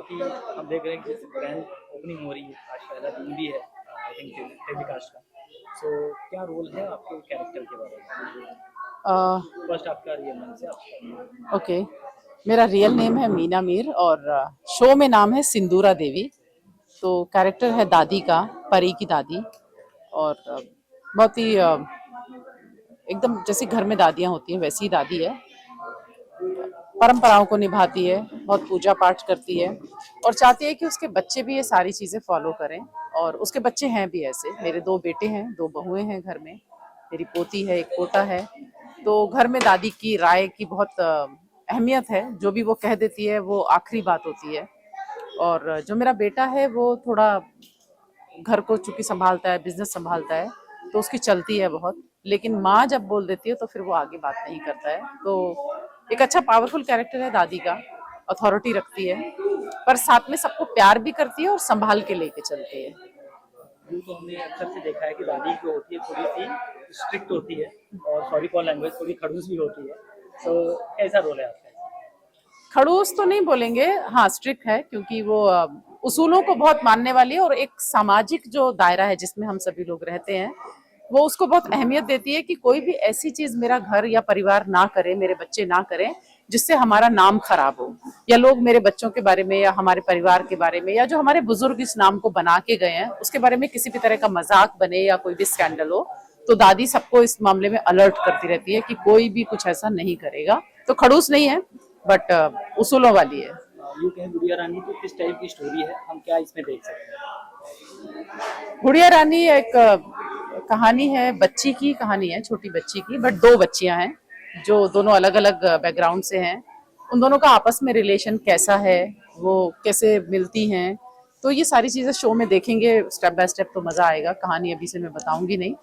बहुत ही हम देख रहे हैं कि ग्रैंड ओपनिंग हो रही है, आज पहला दिन भी है आई थिंक टेलीकास्ट का। सो क्या रोल है आपके कैरेक्टर के बारे में? फर्स्ट आपका रियल नेम से आप। ओके, मेरा रियल नेम है मीना मीर और शो में नाम है सिंदूरा देवी। तो कैरेक्टर है दादी का, परी की दादी। और बहुत ही एकदम जैसे घर में दादियाँ होती हैं वैसी ही दादी है। परंपराओं को निभाती है, बहुत पूजा पाठ करती है और चाहती है कि उसके बच्चे भी ये सारी चीज़ें फॉलो करें। और उसके बच्चे हैं भी ऐसे, मेरे 2 बेटे हैं, 2 बहुएं हैं घर में, मेरी पोती है, एक पोता है। तो घर में दादी की राय की बहुत अहमियत है, जो भी वो कह देती है वो आखिरी बात होती है। और जो मेरा बेटा है वो थोड़ा घर को चूंकि संभालता है, बिजनेस संभालता है, तो उसकी चलती है बहुत। लेकिन माँ जब बोल देती है तो फिर वो आगे बात नहीं करता है। तो एक अच्छा पावरफुल कैरेक्टर है दादी का, अथॉरिटी रखती है पर साथ में सबको प्यार भी करती है और संभाल के लेके चलती है। यूँ तो हमने अक्सर से देखा है कि दादी जो होती है थोड़ी सी स्ट्रिक्ट होती है और सॉरी फॉर लैंग्वेज थोड़ी खड़ूस भी होती है। सो कैसा रोल है आपका? खड़ूस तो नहीं बोलेंगे, हाँ स्ट्रिक्ट है, क्योंकि वो उसूलों को बहुत मानने वाली है और एक सामाजिक जो दायरा है जिसमें हम सभी लोग रहते हैं वो उसको बहुत अहमियत देती है कि कोई भी ऐसी चीज मेरा घर या परिवार ना करे, मेरे बच्चे ना करें जिससे हमारा नाम खराब हो, या लोग मेरे बच्चों के बारे में या हमारे परिवार के बारे में या जो हमारे बुजुर्ग इस नाम को बना के गए हैं उसके बारे में किसी भी तरह का मजाक बने या कोई भी स्कैंडल हो। तो दादी सबको इस मामले में अलर्ट करती रहती है कि कोई भी कुछ ऐसा नहीं करेगा। तो खड़ूस नहीं है बट उसूलों वाली है। यूँ कहें गुड़िया रानी तो किस टाइप की स्टोरी है, हम क्या इसमें देख सकते हैं? गुड़िया रानी एक कहानी है, बच्ची की कहानी है, छोटी बच्ची की, बट 2 बच्चियां हैं जो दोनों अलग अलग बैकग्राउंड से हैं। उन दोनों का आपस में रिलेशन कैसा है, वो कैसे मिलती हैं, तो ये सारी चीज़ें शो में देखेंगे स्टेप बाय स्टेप तो मज़ा आएगा। कहानी अभी से मैं बताऊंगी नहीं,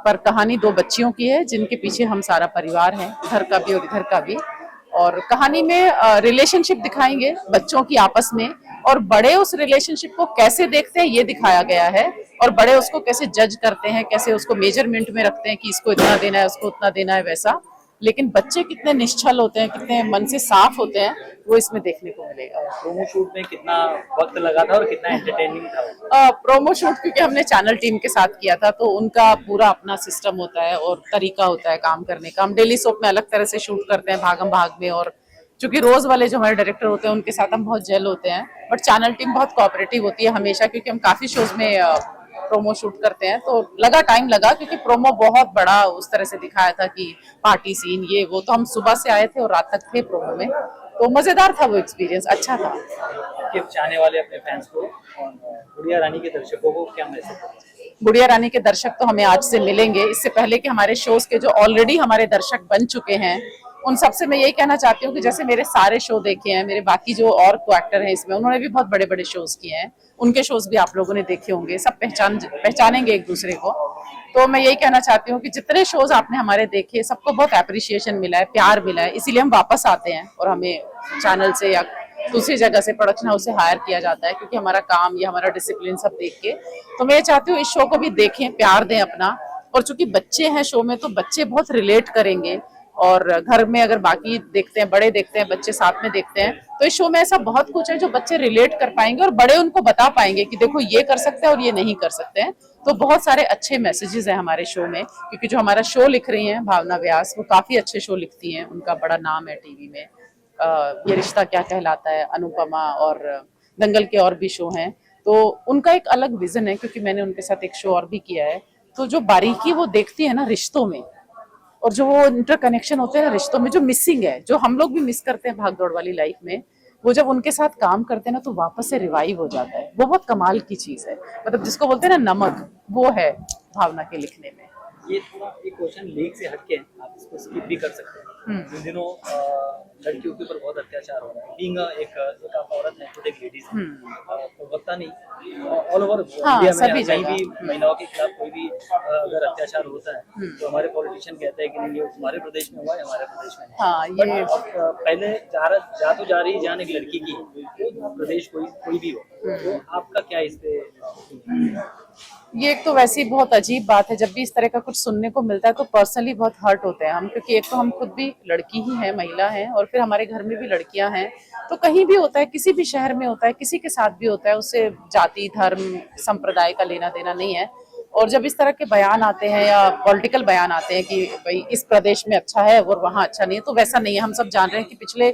पर कहानी 2 बच्चियों की है जिनके पीछे हम सारा परिवार है, उधर का भी और इधर का भी। और कहानी में रिलेशनशिप दिखाएंगे बच्चों की आपस में, और बड़े उस रिलेशनशिप को कैसे देखते हैं ये दिखाया गया है, और बड़े उसको कैसे जज करते हैं, कैसे उसको मेजरमेंट में रखते हैं कि इसको इतना देना है, उसको उतना देना है, वैसा। लेकिन बच्चे कितने निश्चल होते हैं, कितने मन से साफ होते हैं, वो इसमें देखने को मिलेगा। प्रोमो शूट में कितना वक्त लगा था और कितना एंटरटेनिंग था? प्रोमो शूट क्योंकि हमने चैनल टीम के साथ किया था तो उनका पूरा अपना सिस्टम होता है और तरीका होता है काम करने का। हम डेली सोप में अलग तरह से शूट करते हैं, भागम भाग में, और चूंकि रोज वाले जो हमारे डायरेक्टर होते हैं उनके साथ हम बहुत जेल होते हैं। बट चैनल टीम बहुत कोऑपरेटिव होती है हमेशा, क्योंकि हम काफी शोज में प्रोमो शूट करते हैं। तो टाइम लगा क्योंकि प्रोमो बहुत बड़ा उस तरह से दिखाया था कि पार्टी सीन ये वो, तो हम सुबह से आए थे और रात तक थे प्रोमो में। तो मजेदार था वो एक्सपीरियंस, अच्छा था। कि चाहने वाले अपने फैंस को और गुड़िया रानी के दर्शकों को क्या मैसेज दें? गुड़िया रानी के दर्शक तो हमें आज से मिलेंगे, इससे पहले कि हमारे शोज के जो ऑलरेडी हमारे दर्शक बन चुके हैं उन सबसे मैं यही कहना चाहती हूँ कि जैसे मेरे सारे शो देखे हैं, मेरे बाकी जो और को एक्टर हैं इसमें उन्होंने भी बहुत बड़े बड़े शोज किए हैं, उनके शोज भी आप लोगों ने देखे होंगे, सब पहचानेंगे एक दूसरे को। तो मैं यही कहना चाहती हूँ कि जितने शोज आपने हमारे देखे सबको बहुत अप्रिसिएशन मिला है, प्यार मिला है, इसीलिए हम वापस आते हैं और हमें चैनल से या दूसरी जगह से प्रोडक्शन हाउस से हायर किया जाता है, क्योंकि हमारा काम या हमारा डिसिप्लिन सब देख के। तो मैं ये चाहती हूँ इस शो को भी देखें, प्यार दें अपना। और चूंकि बच्चे हैं शो में तो बच्चे बहुत रिलेट करेंगे, और घर में अगर बाकी देखते हैं, बड़े देखते हैं, बच्चे साथ में देखते हैं, तो इस शो में ऐसा बहुत कुछ है जो बच्चे रिलेट कर पाएंगे और बड़े उनको बता पाएंगे कि देखो ये कर सकते हैं और ये नहीं कर सकते हैं। तो बहुत सारे अच्छे मैसेजेस हैं हमारे शो में, क्योंकि जो हमारा शो लिख रही हैं भावना व्यास, वो काफी अच्छे शो लिखती हैं, उनका बड़ा नाम है टीवी में। ये रिश्ता क्या कहलाता है, अनुपमा, और दंगल के और भी शो हैं। तो उनका एक अलग विजन है, क्योंकि मैंने उनके साथ एक शो और भी किया है। तो जो बारीकी वो देखती है ना रिश्तों में, और जो वो इंटरकनेक्शन होते हैं ना रिश्तों में, जो मिसिंग है, जो हम लोग भी मिस करते हैं भाग दौड़ वाली लाइफ में, वो जब उनके साथ काम करते हैं ना तो वापस से रिवाइव हो जाता है। वो बहुत कमाल की चीज है, मतलब जिसको बोलते हैं ना नमक, वो है भावना के लिखने में। ये थोड़ा एक क्वेश्चन लीक से हटके है, आप इसको स्किप भी कर सकते हैं। इन दिनों लड़कियों के ऊपर बहुत अत्याचार हो रहा है, बीइंग एक आप औरत है, खुद एक लेडीज है, तो पता नहीं ऑल ओवर इंडिया में कहीं भी महिलाओं के खिलाफ कोई भी अगर अत्याचार होता है तो हमारे पॉलिटिशियन कहते हैं कि नहीं ये तुम्हारे प्रदेश में हुआ है, हमारे प्रदेश में नहीं। हाँ, ये पहले जा रही जान एक लड़की की, तो प्रदेश कोई भी हो, तो आपका क्या इस पे ये एक तो वैसे ही बहुत अजीब बात है, जब भी इस तरह का कुछ सुनने को मिलता है तो पर्सनली बहुत हर्ट होते हैं हम, क्योंकि एक तो हम खुद भी लड़की ही हैं, महिला हैं, और फिर हमारे घर में भी लड़कियां हैं। तो कहीं भी होता है, किसी भी शहर में होता है, किसी के साथ भी होता है, उससे जाति धर्म संप्रदाय का लेना देना नहीं है। और जब इस तरह के बयान आते हैं या पॉलिटिकल बयान आते हैं कि भाई इस प्रदेश में अच्छा है और वहाँ अच्छा नहीं है, तो वैसा नहीं है। हम सब जान रहे हैं कि पिछले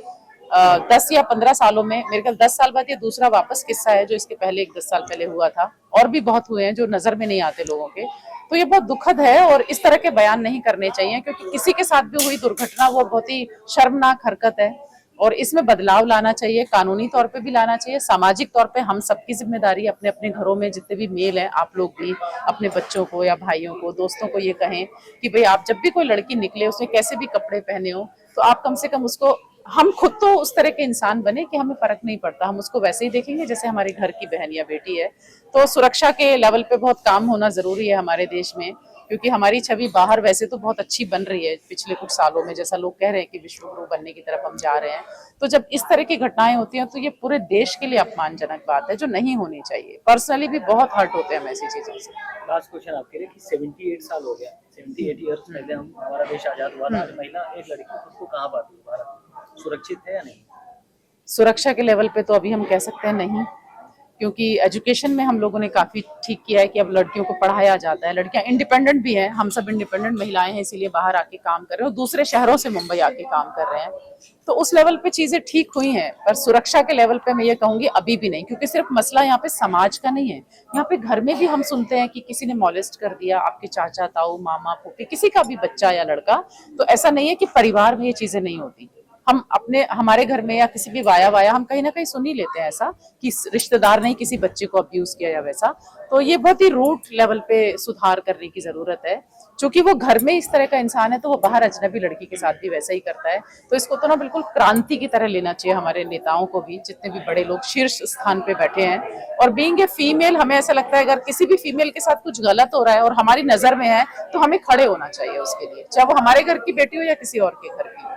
10 या 15 सालों में, मेरे ख्याल 10 साल बाद ये दूसरा वापस किस्सा है जो इसके पहले 10 साल पहले हुआ था, और भी बहुत हुए हैं जो नजर में नहीं आते लोगों के। तो ये बहुत दुखद है और इस तरह के बयान नहीं करने चाहिए, क्योंकि किसी के साथ भी हुई दुर्घटना वो बहुत ही शर्मनाक हरकत है और इसमें बदलाव लाना चाहिए, कानूनी तौर पे भी लाना चाहिए, सामाजिक तौर पे हम सबकी जिम्मेदारी, अपने अपने घरों में जितने भी मेल हैं, आप लोग भी अपने बच्चों को या भाइयों को, दोस्तों को ये कहें कि भाई आप जब भी कोई लड़की निकले, उसने कैसे भी कपड़े पहने हो, तो आप कम से कम उसको, हम खुद तो उस तरह के इंसान बने कि हमें फर्क नहीं पड़ता, हम उसको वैसे ही देखेंगे जैसे हमारे घर की बहन या बेटी है। तो सुरक्षा के लेवल पे बहुत काम होना जरूरी है हमारे देश में, क्योंकि हमारी छवि बाहर वैसे तो बहुत अच्छी बन रही है पिछले कुछ सालों में, जैसा लोग कह रहे हैं कि विश्व गुरु बनने की तरफ हम जा रहे हैं। तो जब इस तरह की घटनाएं होती हैं तो ये पूरे देश के लिए अपमानजनक बात है जो नहीं होनी चाहिए। पर्सनली भी बहुत हर्ट होते हैं हम ऐसी चीजों से। लास्ट क्वेश्चन आपके लिए कि 78 साल हो गया, 78 ईयर्स पहले हम हमारा देश आजाद हुआ था, आज महिला एक लड़की खुद को कहाँ पाती है, भारत सुरक्षित है या नहीं? सुरक्षा के लेवल पे तो अभी हम कह सकते हैं नहीं, क्योंकि एजुकेशन में हम लोगों ने काफी ठीक किया है कि अब लड़कियों को पढ़ाया जाता है, लड़कियां इंडिपेंडेंट भी हैं, हम सब इंडिपेंडेंट महिलाएं हैं, इसीलिए बाहर आके काम कर रहे हैं और दूसरे शहरों से मुंबई आके काम कर रहे हैं। तो उस लेवल पे चीजें ठीक हुई हैं, पर सुरक्षा के लेवल पे मैं ये कहूंगी अभी भी नहीं, क्योंकि सिर्फ मसला यहाँ पे समाज का नहीं है, यहाँ पे घर में भी हम सुनते हैं कि किसी ने मॉलेस्ट कर दिया, आपके चाचा ताऊ मामा फूफी किसी का भी बच्चा या लड़का। तो ऐसा नहीं है कि परिवार में ये चीजें नहीं होती, हम अपने हमारे घर में या किसी भी वाया वाया हम कहीं ना कहीं सुन ही लेते हैं ऐसा कि रिश्तेदार ने किसी बच्चे को अब्यूज किया या वैसा। तो ये बहुत ही रूट लेवल पे सुधार करने की जरूरत है, क्योंकि वो घर में इस तरह का इंसान है तो वो बाहर अजनबी लड़की के साथ भी वैसा ही करता है। तो इसको तो ना बिल्कुल क्रांति की तरह लेना चाहिए हमारे नेताओं को भी, जितने भी बड़े लोग शीर्ष स्थान पे बैठे हैं। और बीइंग ए फीमेल हमें ऐसा लगता है अगर किसी भी फीमेल के साथ कुछ गलत हो रहा है और हमारी नजर में है तो हमें खड़े होना चाहिए उसके लिए, चाहे वो हमारे घर की बेटी हो या किसी और के घर की।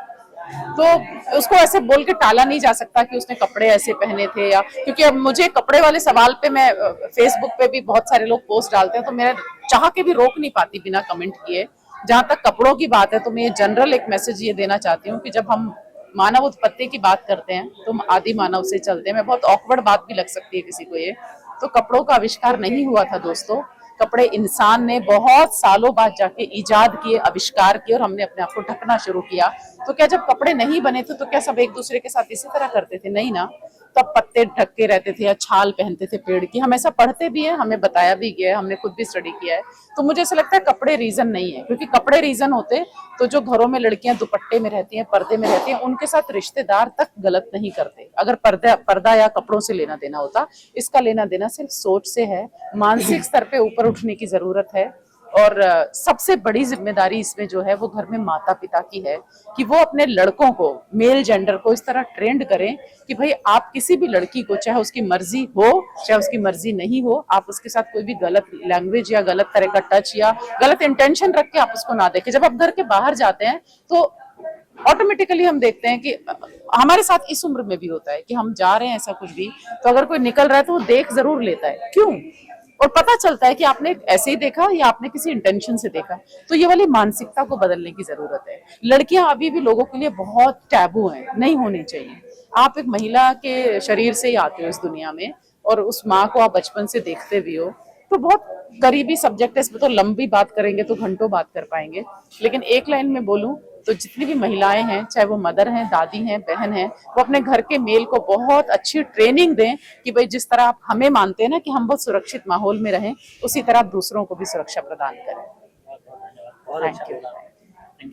तो उसको ऐसे बोल के टाला नहीं जा सकता कि उसने कपड़े ऐसे पहने थे, या क्योंकि अब मुझे कपड़े वाले सवाल पे मैं फेसबुक पे भी बहुत सारे लोग पोस्ट डालते हैं तो मैं चाह के भी रोक नहीं पाती बिना कमेंट किए। जहां तक कपड़ों की बात है तो मैं जनरल एक मैसेज ये देना चाहती हूँ कि जब हम मानव उत्पत्ति की बात करते हैं तो हम आदि मानव से चलते हैं। मैं बहुत ऑकवर्ड बात भी लग सकती है किसी को ये, तो कपड़ों का आविष्कार नहीं हुआ था दोस्तों, कपड़े इंसान ने बहुत सालों बाद जाके इजाद किए, आविष्कार किए और हमने अपने आप को ढकना शुरू किया। तो क्या जब कपड़े नहीं बने थे तो क्या सब एक दूसरे के साथ इसी तरह करते थे? नहीं ना, तब पत्ते ढक के रहते थे या छाल पहनते थे पेड़ की। हम ऐसा पढ़ते भी है, हमें बताया भी गया है, हमने खुद भी स्टडी किया है। तो मुझे ऐसा लगता है कपड़े रीजन नहीं है, क्योंकि कपड़े रीजन होते तो जो घरों में लड़कियां दुपट्टे में रहती हैं, पर्दे में रहती हैं, उनके साथ रिश्तेदार तक गलत नहीं करते। अगर पर्दा या कपड़ों से लेना देना होता, इसका लेना देना सिर्फ सोच से है, मानसिक स्तर पे ऊपर उठने की जरूरत है। और सबसे बड़ी जिम्मेदारी इसमें जो है वो घर में माता पिता की है कि वो अपने लड़कों को, मेल जेंडर को इस तरह ट्रेंड करें कि भाई आप किसी भी लड़की को, चाहे उसकी मर्जी हो चाहे उसकी मर्जी नहीं हो, आप उसके साथ कोई भी गलत लैंग्वेज या गलत तरह का टच या गलत इंटेंशन रख के आप उसको ना देखें। जब आप घर के बाहर जाते हैं तो ऑटोमेटिकली हम देखते हैं कि हमारे साथ इस उम्र में भी होता है कि हम जा रहे हैं ऐसा कुछ भी, तो अगर कोई निकल रहा है तो वो देख जरूर लेता है, क्यों, और पता चलता है कि आपने ऐसे ही देखा या आपने किसी इंटेंशन से देखा। तो ये वाली मानसिकता को बदलने की जरूरत है। लड़कियां अभी भी लोगों के लिए बहुत टैबू हैं, नहीं होनी चाहिए। आप एक महिला के शरीर से ही आते हो इस दुनिया में और उस माँ को आप बचपन से देखते भी हो, तो बहुत करीबी सब्जेक्ट है, इसमें तो लंबी बात करेंगे तो घंटों बात कर पाएंगे। लेकिन एक लाइन में बोलूं तो जितनी भी महिलाएं हैं, चाहे वो मदर हैं, दादी हैं, बहन हैं, वो अपने घर के मेल को बहुत अच्छी ट्रेनिंग दें कि भाई जिस तरह आप हमें मानते हैं ना कि हम बहुत सुरक्षित माहौल में रहें, उसी तरह आप दूसरों को भी सुरक्षा प्रदान करें। बहुत अच्छा थैंक यू। लगा।